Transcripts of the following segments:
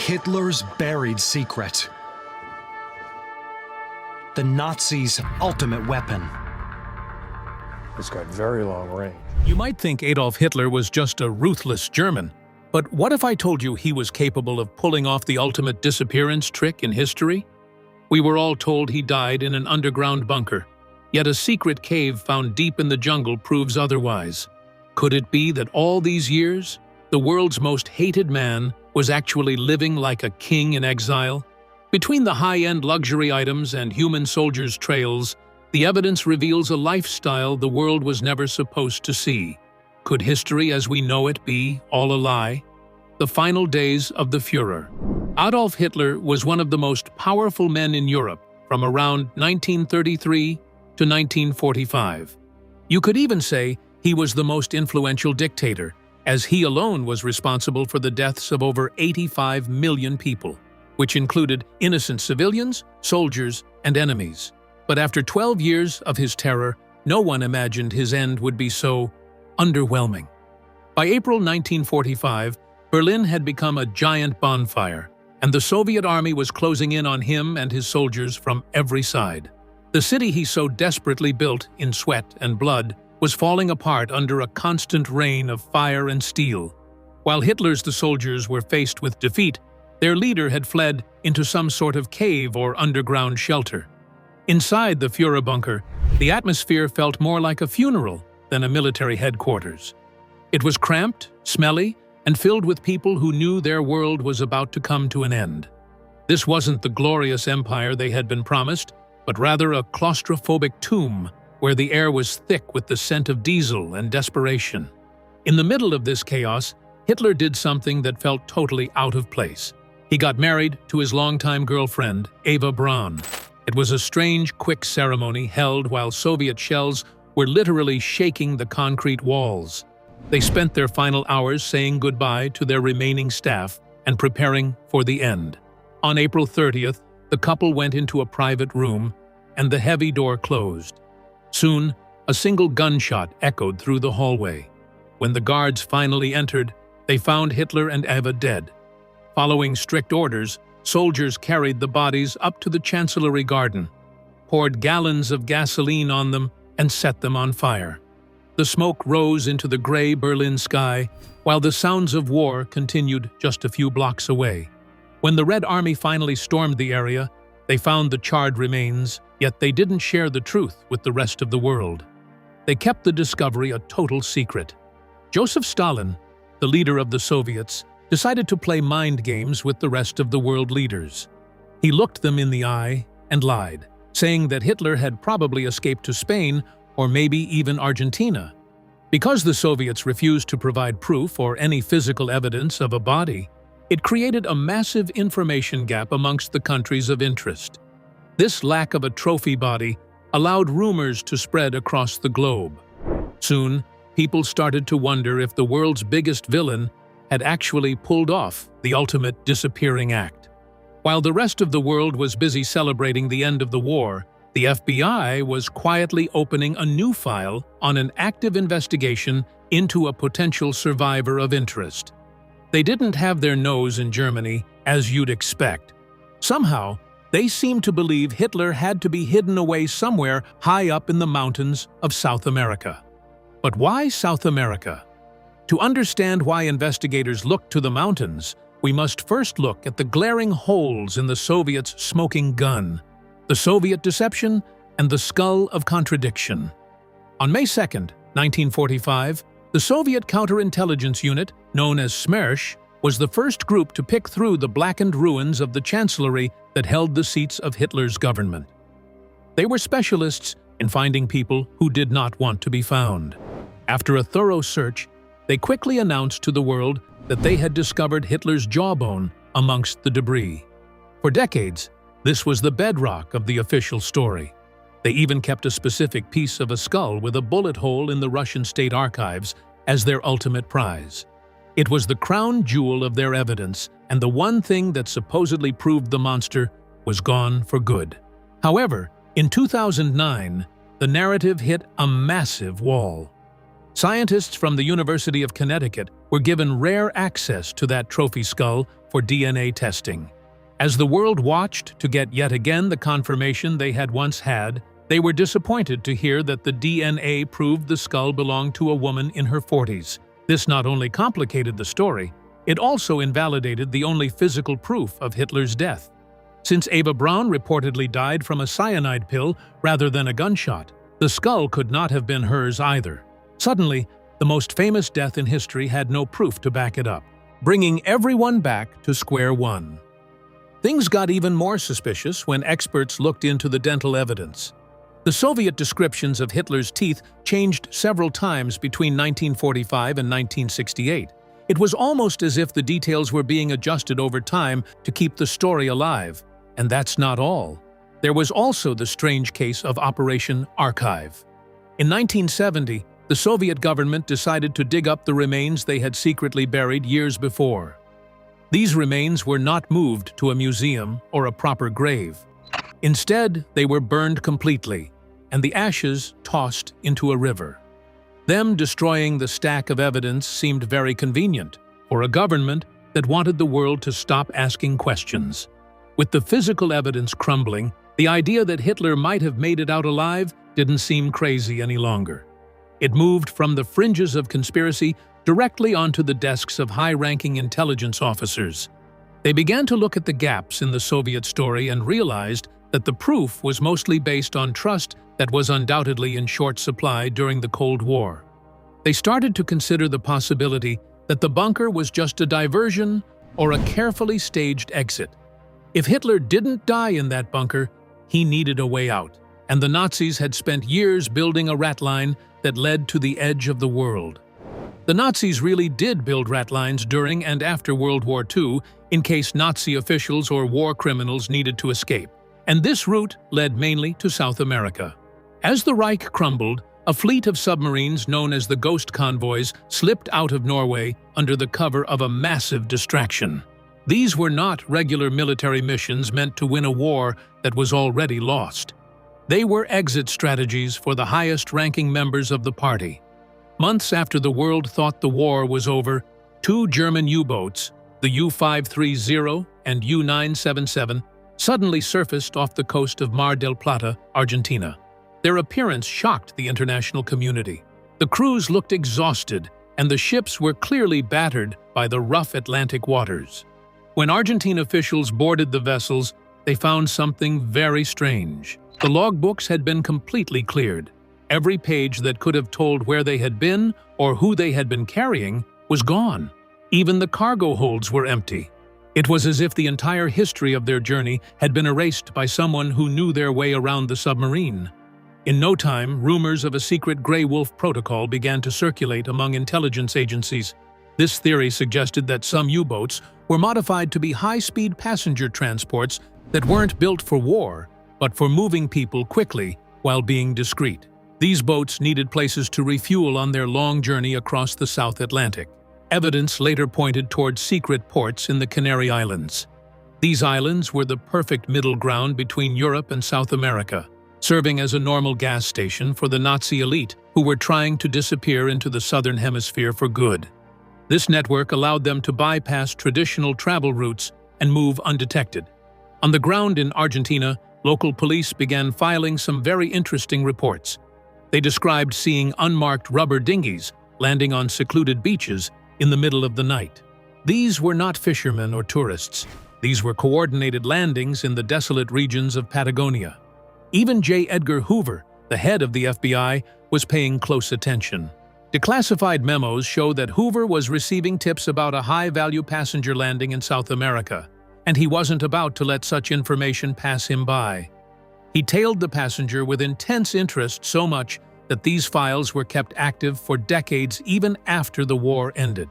Hitler's buried secret. The Nazis' ultimate weapon. It's got very long range. You might think Adolf Hitler was just a ruthless German, but what if I told you he was capable of pulling off the ultimate disappearance trick in history? We were all told he died in an underground bunker, yet a secret cave found deep in the jungle proves otherwise. Could it be that all these years, the world's most hated man was actually living like a king in exile? Between the high-end luxury items and human soldiers' trails, the evidence reveals a lifestyle the world was never supposed to see. Could history as we know it be all a lie? The final days of the Führer. Adolf Hitler was one of the most powerful men in Europe from around 1933 to 1945. You could even say he was the most influential dictator, as he alone was responsible for the deaths of over 85 million people, which included innocent civilians, soldiers, and enemies. But after 12 years of his terror, no one imagined his end would be so underwhelming. By April 1945, Berlin had become a giant bonfire, and the Soviet army was closing in on him and his soldiers from every side. The city he so desperately built in sweat and blood was falling apart under a constant rain of fire and steel. While Hitler's soldiers were faced with defeat, their leader had fled into some sort of cave or underground shelter. Inside the Führer bunker, the atmosphere felt more like a funeral than a military headquarters. It was cramped, smelly, and filled with people who knew their world was about to come to an end. This wasn't the glorious empire they had been promised, but rather a claustrophobic tomb where the air was thick with the scent of diesel and desperation. In the middle of this chaos, Hitler did something that felt totally out of place. He got married to his longtime girlfriend, Eva Braun. It was a strange, quick ceremony held while Soviet shells were literally shaking the concrete walls. They spent their final hours saying goodbye to their remaining staff and preparing for the end. On April 30th, the couple went into a private room, and the heavy door closed. Soon, a single gunshot echoed through the hallway. When the guards finally entered, they found Hitler and Eva dead. Following strict orders, soldiers carried the bodies up to the Chancellery Garden, poured gallons of gasoline on them, and set them on fire. The smoke rose into the gray Berlin sky, while the sounds of war continued just a few blocks away. When the Red Army finally stormed the area, they found the charred remains, yet they didn't share the truth with the rest of the world. They kept the discovery a total secret. Joseph Stalin, the leader of the Soviets, decided to play mind games with the rest of the world leaders. He looked them in the eye and lied, saying that Hitler had probably escaped to Spain or maybe even Argentina. Because the Soviets refused to provide proof or any physical evidence of a body, it created a massive information gap amongst the countries of interest. This lack of a trophy body allowed rumors to spread across the globe. Soon, people started to wonder if the world's biggest villain had actually pulled off the ultimate disappearing act. While the rest of the world was busy celebrating the end of the war, the FBI was quietly opening a new file on an active investigation into a potential survivor of interest. They didn't have their nose in Germany, as you'd expect. Somehow, they seemed to believe Hitler had to be hidden away somewhere high up in the mountains of South America. But why South America? To understand why investigators looked to the mountains, we must first look at the glaring holes in the Soviets' smoking gun, the Soviet deception, and the skull of contradiction. On May 2, 1945, the Soviet counterintelligence unit, known as SMERSH, was the first group to pick through the blackened ruins of the Chancellery that held the seats of Hitler's government. They were specialists in finding people who did not want to be found. After a thorough search, they quickly announced to the world that they had discovered Hitler's jawbone amongst the debris. For decades, this was the bedrock of the official story. They even kept a specific piece of a skull with a bullet hole in the Russian state archives as their ultimate prize. It was the crown jewel of their evidence, and the one thing that supposedly proved the monster was gone for good. However, in 2009, the narrative hit a massive wall. Scientists from the University of Connecticut were given rare access to that trophy skull for DNA testing. As the world watched to get yet again the confirmation they had once had, they were disappointed to hear that the DNA proved the skull belonged to a woman in her 40s. This not only complicated the story, it also invalidated the only physical proof of Hitler's death. Since Eva Braun reportedly died from a cyanide pill rather than a gunshot, the skull could not have been hers either. Suddenly, the most famous death in history had no proof to back it up, bringing everyone back to square one. Things got even more suspicious when experts looked into the dental evidence. The Soviet descriptions of Hitler's teeth changed several times between 1945 and 1968. It was almost as if the details were being adjusted over time to keep the story alive. And that's not all. There was also the strange case of Operation Archive. In 1970, the Soviet government decided to dig up the remains they had secretly buried years before. These remains were not moved to a museum or a proper grave. Instead, they were burned completely, and the ashes tossed into a river. Them destroying the stack of evidence seemed very convenient for a government that wanted the world to stop asking questions. With the physical evidence crumbling, the idea that Hitler might have made it out alive didn't seem crazy any longer. It moved from the fringes of conspiracy directly onto the desks of high-ranking intelligence officers. They began to look at the gaps in the Soviet story and realized that the proof was mostly based on trust that was undoubtedly in short supply during the Cold War. They started to consider the possibility that the bunker was just a diversion or a carefully staged exit. If Hitler didn't die in that bunker, he needed a way out, and the Nazis had spent years building a rat line that led to the edge of the world. The Nazis really did build rat lines during and after World War II in case Nazi officials or war criminals needed to escape, and this route led mainly to South America. As the Reich crumbled, a fleet of submarines known as the Ghost Convoys slipped out of Norway under the cover of a massive distraction. These were not regular military missions meant to win a war that was already lost. They were exit strategies for the highest-ranking members of the party. Months after the world thought the war was over, two German U-boats, the U-530 and U-977, suddenly surfaced off the coast of Mar del Plata, Argentina. Their appearance shocked the international community. The crews looked exhausted, and the ships were clearly battered by the rough Atlantic waters. When Argentine officials boarded the vessels, they found something very strange. The logbooks had been completely cleared. Every page that could have told where they had been or who they had been carrying was gone. Even the cargo holds were empty. It was as if the entire history of their journey had been erased by someone who knew their way around the submarine. In no time, rumors of a secret Grey Wolf protocol began to circulate among intelligence agencies. This theory suggested that some U-boats were modified to be high-speed passenger transports that weren't built for war, but for moving people quickly while being discreet. These boats needed places to refuel on their long journey across the South Atlantic. Evidence later pointed toward secret ports in the Canary Islands. These islands were the perfect middle ground between Europe and South America, serving as a normal gas station for the Nazi elite who were trying to disappear into the Southern Hemisphere for good. This network allowed them to bypass traditional travel routes and move undetected. On the ground in Argentina, local police began filing some very interesting reports. They described seeing unmarked rubber dinghies landing on secluded beaches in the middle of the night. These were not fishermen or tourists. These were coordinated landings in the desolate regions of Patagonia. Even J. Edgar Hoover, the head of the FBI, was paying close attention. Declassified memos show that Hoover was receiving tips about a high-value passenger landing in South America, and he wasn't about to let such information pass him by. He tailed the passenger with intense interest, so much that these files were kept active for decades even after the war ended.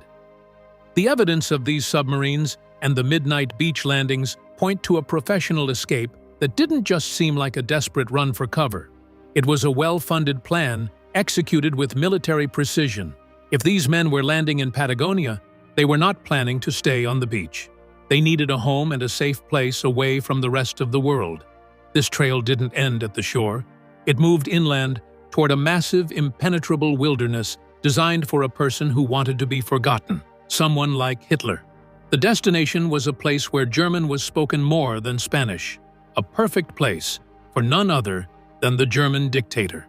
The evidence of these submarines and the midnight beach landings point to a professional escape that didn't just seem like a desperate run for cover. It was a well-funded plan, executed with military precision. If these men were landing in Patagonia, they were not planning to stay on the beach. They needed a home and a safe place away from the rest of the world. This trail didn't end at the shore. It moved inland toward a massive, impenetrable wilderness designed for a person who wanted to be forgotten, someone like Hitler. The destination was a place where German was spoken more than Spanish, a perfect place for none other than the German dictator.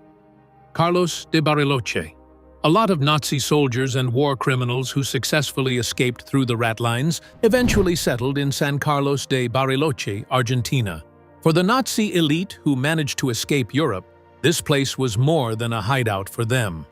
Carlos de Bariloche. A lot of Nazi soldiers and war criminals who successfully escaped through the rat lines eventually settled in San Carlos de Bariloche, Argentina. For the Nazi elite who managed to escape Europe, this place was more than a hideout for them.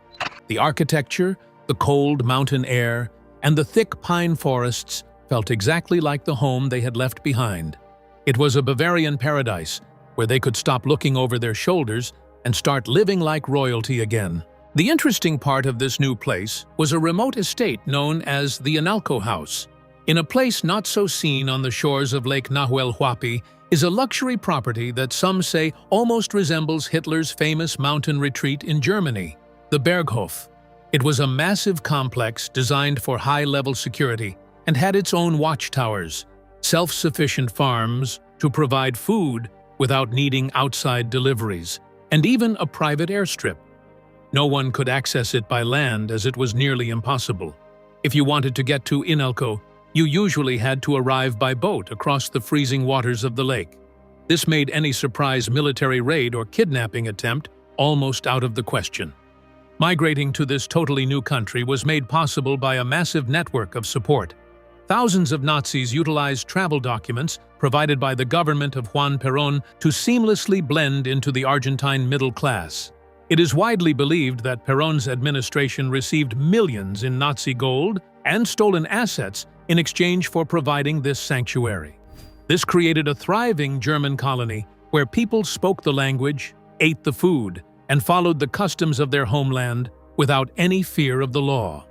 The architecture, the cold mountain air, and the thick pine forests felt exactly like the home they had left behind. It was a Bavarian paradise where they could stop looking over their shoulders and start living like royalty again. The interesting part of this new place was a remote estate known as the Analco House. In a place not so seen on the shores of Lake Nahuel Huapi is a luxury property that some say almost resembles Hitler's famous mountain retreat in Germany, the Berghof. It was a massive complex designed for high-level security and had its own watchtowers, self-sufficient farms to provide food without needing outside deliveries, and even a private airstrip. No one could access it by land as it was nearly impossible. If you wanted to get to Inalco, you usually had to arrive by boat across the freezing waters of the lake. This made any surprise military raid or kidnapping attempt almost out of the question. Migrating to this totally new country was made possible by a massive network of support. Thousands of Nazis utilized travel documents provided by the government of Juan Perón to seamlessly blend into the Argentine middle class. It is widely believed that Perón's administration received millions in Nazi gold and stolen assets in exchange for providing this sanctuary. This created a thriving German colony where people spoke the language, ate the food, and followed the customs of their homeland without any fear of the law.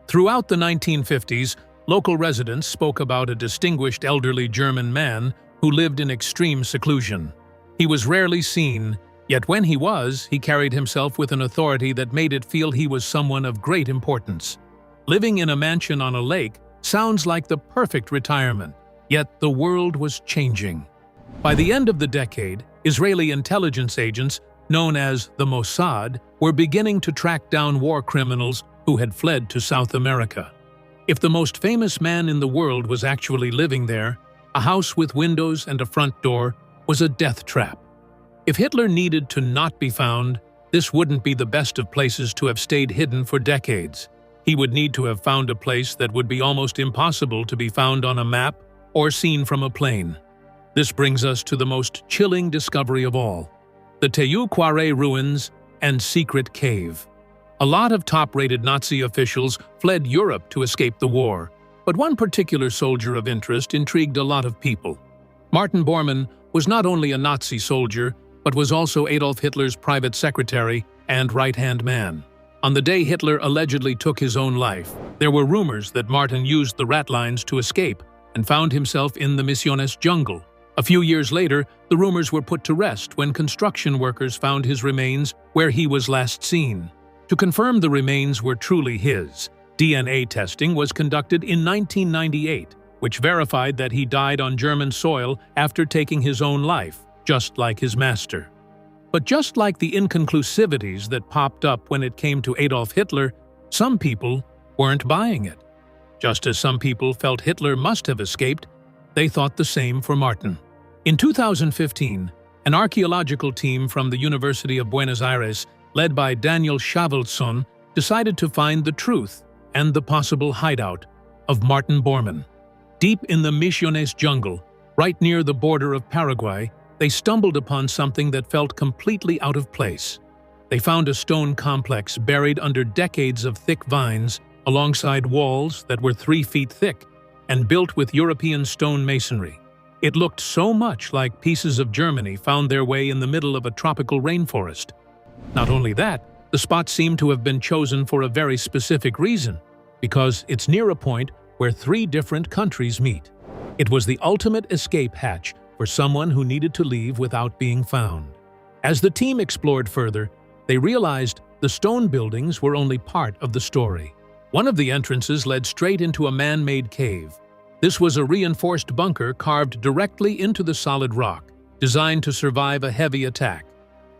Throughout the 1950s, local residents spoke about a distinguished elderly German man who lived in extreme seclusion. He was rarely seen, yet when he was, he carried himself with an authority that made it feel he was someone of great importance. Living in a mansion on a lake sounds like the perfect retirement, yet the world was changing. By the end of the decade, Israeli intelligence agents, known as the Mossad, were beginning to track down war criminals who had fled to South America. If the most famous man in the world was actually living there, a house with windows and a front door was a death trap. If Hitler needed to not be found, this wouldn't be the best of places to have stayed hidden for decades. He would need to have found a place that would be almost impossible to be found on a map or seen from a plane. This brings us to the most chilling discovery of all: the Teucuare ruins and secret cave. A lot of top-rated Nazi officials fled Europe to escape the war, but one particular soldier of interest intrigued a lot of people. Martin Bormann was not only a Nazi soldier, but was also Adolf Hitler's private secretary and right-hand man. On the day Hitler allegedly took his own life, there were rumors that Martin used the rat lines to escape and found himself in the Misiones jungle. A few years later, the rumors were put to rest when construction workers found his remains where he was last seen. To confirm the remains were truly his, DNA testing was conducted in 1998, which verified that he died on German soil after taking his own life, just like his master. But just like the inconclusivities that popped up when it came to Adolf Hitler, some people weren't buying it. Just as some people felt Hitler must have escaped, they thought the same for Martin. In 2015, an archaeological team from the University of Buenos Aires, led by Daniel Schavelson, decided to find the truth and the possible hideout of Martin Bormann. Deep in the Misiones jungle, right near the border of Paraguay, they stumbled upon something that felt completely out of place. They found a stone complex buried under decades of thick vines alongside walls that were 3 feet thick and built with European stone masonry. It looked so much like pieces of Germany found their way in the middle of a tropical rainforest. Not only that, the spot seemed to have been chosen for a very specific reason, because it's near a point where 3 different countries meet. It was the ultimate escape hatch for someone who needed to leave without being found. As the team explored further, they realized the stone buildings were only part of the story. One of the entrances led straight into a man-made cave. This was a reinforced bunker carved directly into the solid rock, designed to survive a heavy attack.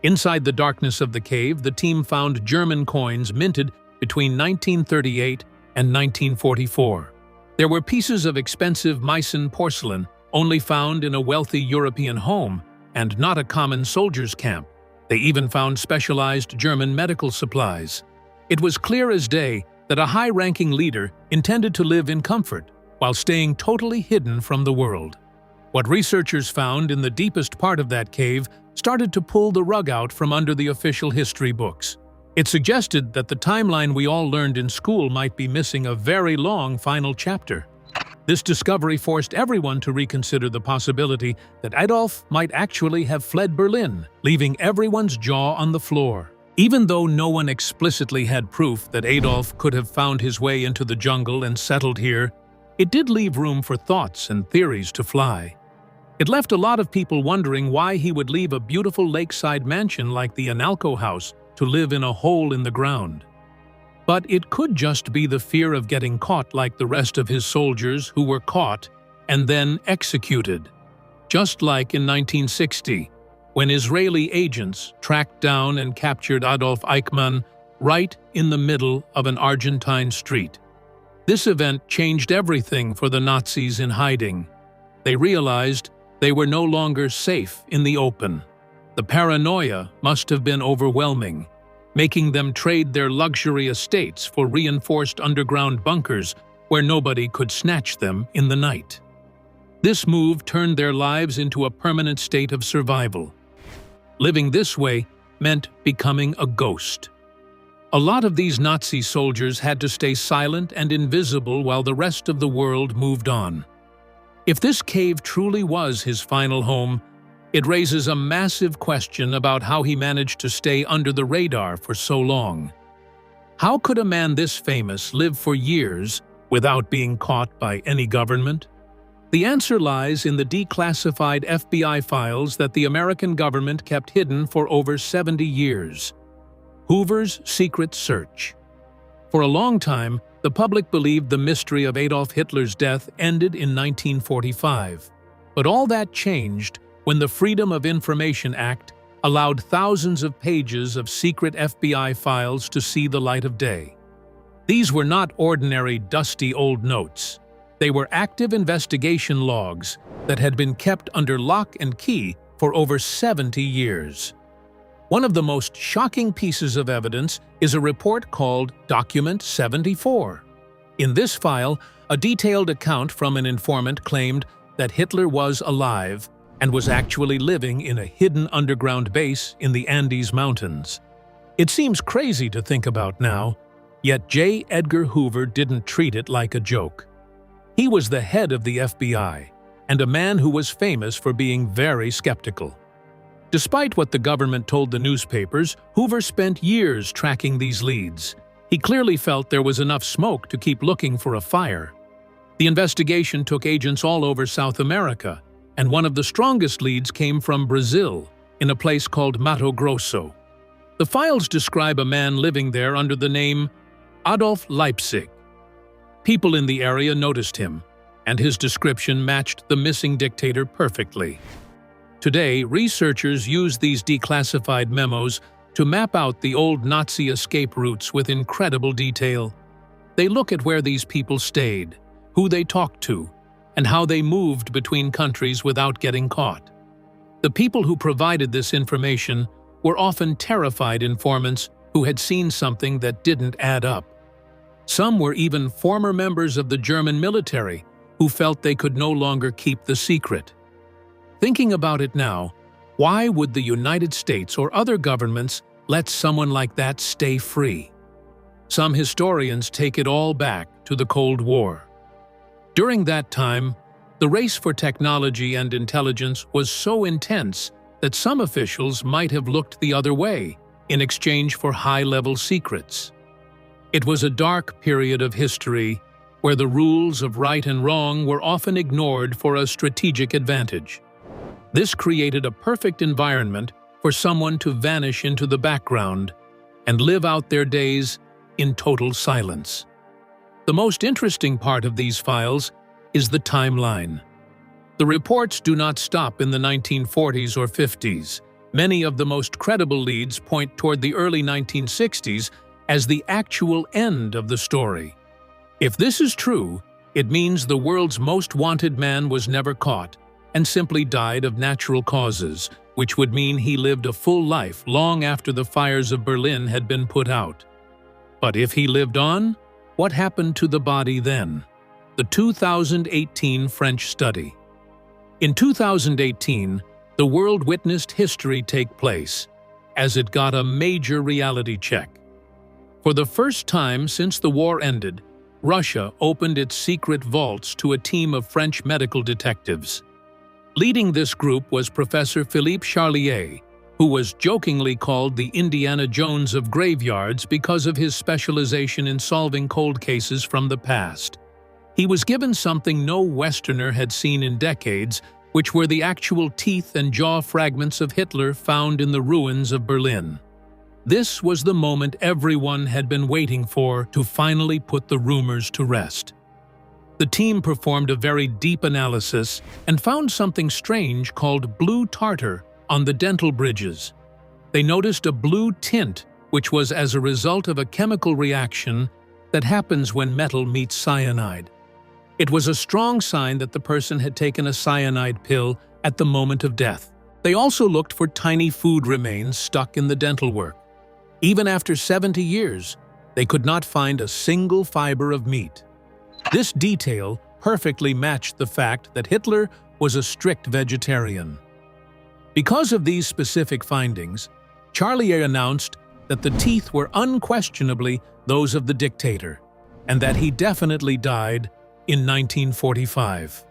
Inside the darkness of the cave, the team found German coins minted between 1938 and 1944. There were pieces of expensive Meissen porcelain only found in a wealthy European home and not a common soldier's camp. They even found specialized German medical supplies. It was clear as day that a high-ranking leader intended to live in comfort while staying totally hidden from the world. What researchers found in the deepest part of that cave started to pull the rug out from under the official history books. It suggested that the timeline we all learned in school might be missing a very long final chapter. This discovery forced everyone to reconsider the possibility that Adolf might actually have fled Berlin, leaving everyone's jaw on the floor. Even though no one explicitly had proof that Adolf could have found his way into the jungle and settled here, it did leave room for thoughts and theories to fly. It left a lot of people wondering why he would leave a beautiful lakeside mansion like the Analco house to live in a hole in the ground. But it could just be the fear of getting caught like the rest of his soldiers who were caught and then executed. Just like in 1960, when Israeli agents tracked down and captured Adolf Eichmann right in the middle of an Argentine street. This event changed everything for the Nazis in hiding. They realized they were no longer safe in the open. The paranoia must have been overwhelming, making them trade their luxury estates for reinforced underground bunkers where nobody could snatch them in the night. This move turned their lives into a permanent state of survival. Living this way meant becoming a ghost. A lot of these Nazi soldiers had to stay silent and invisible while the rest of the world moved on. If this cave truly was his final home, it raises a massive question about how he managed to stay under the radar for so long. How could a man this famous live for years without being caught by any government? The answer lies in the declassified FBI files that the American government kept hidden for over 70 years. Hoover's Secret Search. For a long time, the public believed the mystery of Adolf Hitler's death ended in 1945. But all that changed when the Freedom of Information Act allowed thousands of pages of secret FBI files to see the light of day. These were not ordinary dusty old notes. They were active investigation logs that had been kept under lock and key for over 70 years. One of the most shocking pieces of evidence is a report called Document 74. In this file, a detailed account from an informant claimed that Hitler was alive and was actually living in a hidden underground base in the Andes Mountains. It seems crazy to think about now, yet J. Edgar Hoover didn't treat it like a joke. He was the head of the FBI, and a man who was famous for being very skeptical. Despite what the government told the newspapers, Hoover spent years tracking these leads. He clearly felt there was enough smoke to keep looking for a fire. The investigation took agents all over South America, and one of the strongest leads came from Brazil, in a place called Mato Grosso. The files describe a man living there under the name Adolf Leipzig. People in the area noticed him, and his description matched the missing dictator perfectly. Today, researchers use these declassified memos to map out the old Nazi escape routes with incredible detail. They look at where these people stayed, who they talked to, and how they moved between countries without getting caught. The people who provided this information were often terrified informants who had seen something that didn't add up. Some were even former members of the German military who felt they could no longer keep the secret. Thinking about it now, why would the United States or other governments let someone like that stay free? Some historians take it all back to the Cold War. During that time, the race for technology and intelligence was so intense that some officials might have looked the other way in exchange for high-level secrets. It was a dark period of history where the rules of right and wrong were often ignored for a strategic advantage. This created a perfect environment for someone to vanish into the background and live out their days in total silence. The most interesting part of these files is the timeline. The reports do not stop in the 1940s or 50s. Many of the most credible leads point toward the early 1960s as the actual end of the story. If this is true, it means the world's most wanted man was never caught and simply died of natural causes, which would mean he lived a full life long after the fires of Berlin had been put out. But if he lived on, what happened to the body then? The 2018 French study. In 2018, the world witnessed history take place, as it got a major reality check. For the first time since the war ended, Russia opened its secret vaults to a team of French medical detectives. Leading this group was Professor Philippe Charlier, who was jokingly called the Indiana Jones of graveyards because of his specialization in solving cold cases from the past. He was given something no Westerner had seen in decades, which were the actual teeth and jaw fragments of Hitler found in the ruins of Berlin. This was the moment everyone had been waiting for to finally put the rumors to rest. The team performed a very deep analysis and found something strange called blue tartar on the dental bridges. They noticed a blue tint, which was as a result of a chemical reaction that happens when metal meets cyanide. It was a strong sign that the person had taken a cyanide pill at the moment of death. They also looked for tiny food remains stuck in the dental work. Even after 70 years, they could not find a single fiber of meat. This detail perfectly matched the fact that Hitler was a strict vegetarian. Because of these specific findings, Charlier announced that the teeth were unquestionably those of the dictator, and that he definitely died in 1945.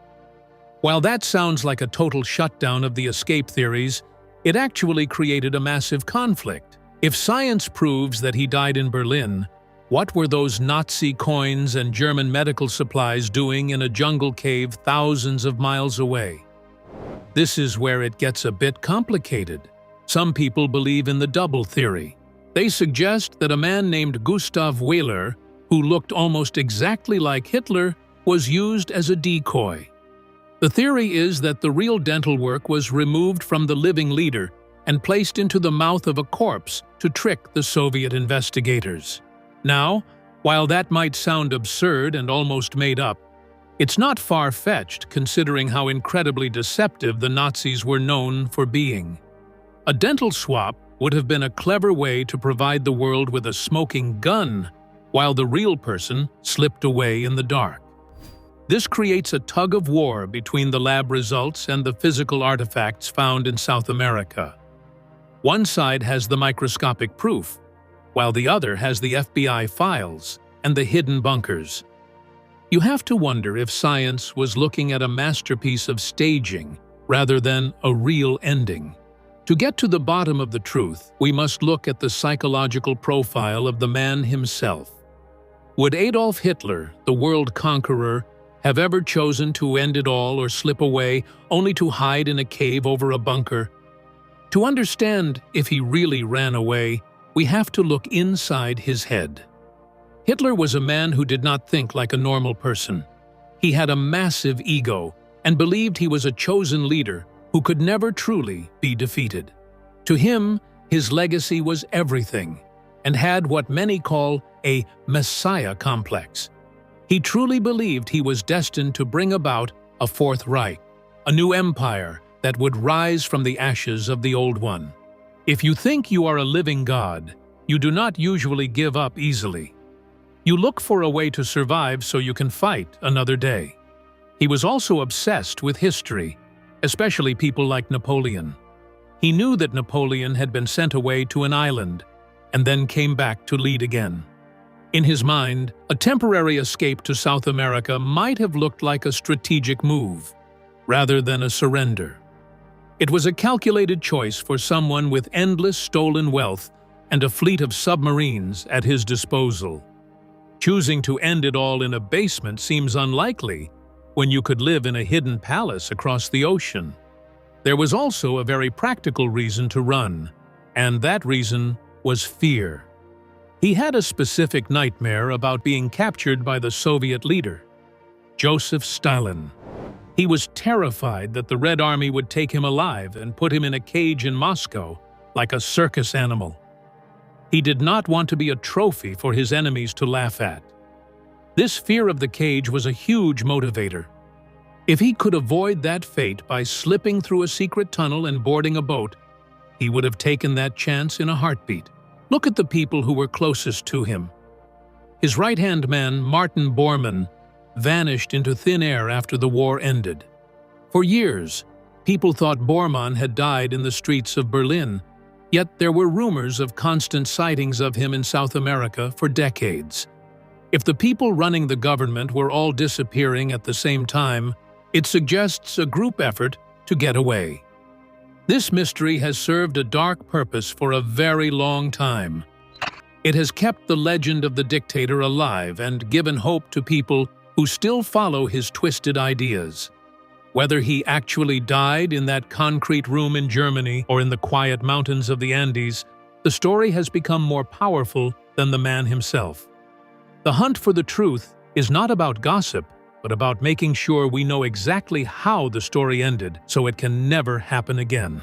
While that sounds like a total shutdown of the escape theories, it actually created a massive conflict. If science proves that he died in Berlin, what were those Nazi coins and German medical supplies doing in a jungle cave thousands of miles away? This is where it gets a bit complicated. Some people believe in the double theory. They suggest that a man named Gustav Wehler, who looked almost exactly like Hitler, was used as a decoy. The theory is that the real dental work was removed from the living leader and placed into the mouth of a corpse to trick the Soviet investigators. Now, while that might sound absurd and almost made up, it's not far-fetched considering how incredibly deceptive the Nazis were known for being. A dental swap would have been a clever way to provide the world with a smoking gun, while the real person slipped away in the dark. This creates a tug-of-war between the lab results and the physical artifacts found in South America. One side has the microscopic proof, while the other has the FBI files and the hidden bunkers. You have to wonder if science was looking at a masterpiece of staging rather than a real ending. To get to the bottom of the truth, we must look at the psychological profile of the man himself. Would Adolf Hitler, the world conqueror, have ever chosen to end it all or slip away only to hide in a cave over a bunker? To understand if he really ran away, we have to look inside his head. Hitler was a man who did not think like a normal person. He had a massive ego and believed he was a chosen leader who could never truly be defeated. To him, his legacy was everything and had what many call a Messiah complex. He truly believed he was destined to bring about a Fourth Reich, a new empire that would rise from the ashes of the old one. If you think you are a living God, you do not usually give up easily. You look for a way to survive so you can fight another day. He was also obsessed with history, especially people like Napoleon. He knew that Napoleon had been sent away to an island and then came back to lead again. In his mind, a temporary escape to South America might have looked like a strategic move, rather than a surrender. It was a calculated choice for someone with endless stolen wealth and a fleet of submarines at his disposal. Choosing to end it all in a basement seems unlikely when you could live in a hidden palace across the ocean. There was also a very practical reason to run, and that reason was fear. He had a specific nightmare about being captured by the Soviet leader, Joseph Stalin. He was terrified that the Red Army would take him alive and put him in a cage in Moscow like a circus animal. He did not want to be a trophy for his enemies to laugh at. This fear of the cage was a huge motivator. If he could avoid that fate by slipping through a secret tunnel and boarding a boat, he would have taken that chance in a heartbeat. Look at the people who were closest to him. His right-hand man, Martin Bormann, vanished into thin air after the war ended. For years, people thought Bormann had died in the streets of Berlin, yet there were rumors of constant sightings of him in South America for decades. If the people running the government were all disappearing at the same time, it suggests a group effort to get away. This mystery has served a dark purpose for a very long time. It has kept the legend of the dictator alive and given hope to people who still follow his twisted ideas. Whether he actually died in that concrete room in Germany or in the quiet mountains of the Andes, the story has become more powerful than the man himself. The hunt for the truth is not about gossip, but about making sure we know exactly how the story ended so it can never happen again.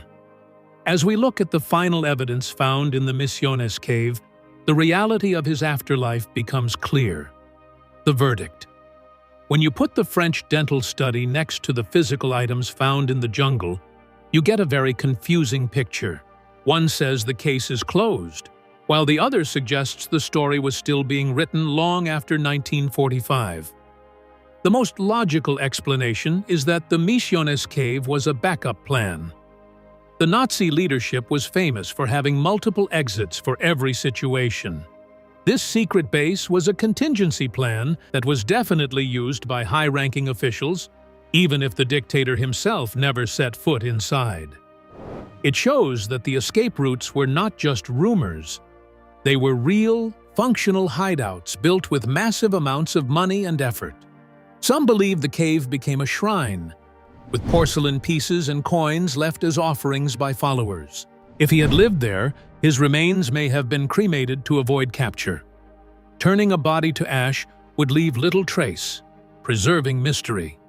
As we look at the final evidence found in the Misiones cave, the reality of his afterlife becomes clear. The verdict. When you put the French dental study next to the physical items found in the jungle, you get a very confusing picture. One says the case is closed, while the other suggests the story was still being written long after 1945. The most logical explanation is that the Misiones cave was a backup plan. The Nazi leadership was famous for having multiple exits for every situation. This secret base was a contingency plan that was definitely used by high-ranking officials, even if the dictator himself never set foot inside. It shows that the escape routes were not just rumors. They were real, functional hideouts built with massive amounts of money and effort. Some believe the cave became a shrine, with porcelain pieces and coins left as offerings by followers. If he had lived there, his remains may have been cremated to avoid capture. Turning a body to ash would leave little trace, preserving mystery.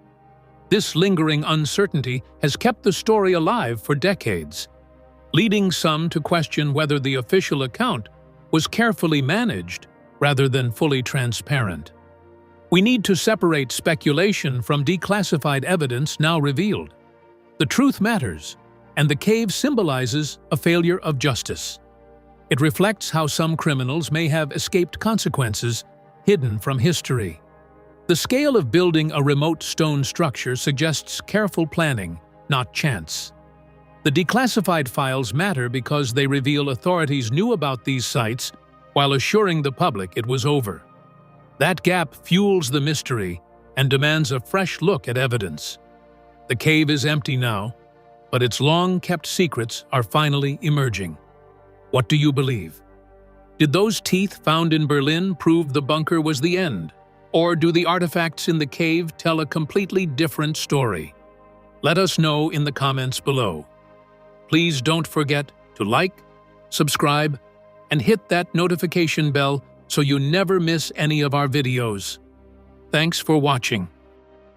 This lingering uncertainty has kept the story alive for decades, leading some to question whether the official account was carefully managed rather than fully transparent. We need to separate speculation from declassified evidence now revealed. The truth matters, and the cave symbolizes a failure of justice. It reflects how some criminals may have escaped consequences hidden from history. The scale of building a remote stone structure suggests careful planning, not chance. The declassified files matter because they reveal authorities knew about these sites while assuring the public it was over. That gap fuels the mystery and demands a fresh look at evidence. The cave is empty now, but its long-kept secrets are finally emerging. What do you believe? Did those teeth found in Berlin prove the bunker was the end? Or do the artifacts in the cave tell a completely different story? Let us know in the comments below. Please don't forget to like, subscribe, and hit that notification bell so you never miss any of our videos. Thanks for watching.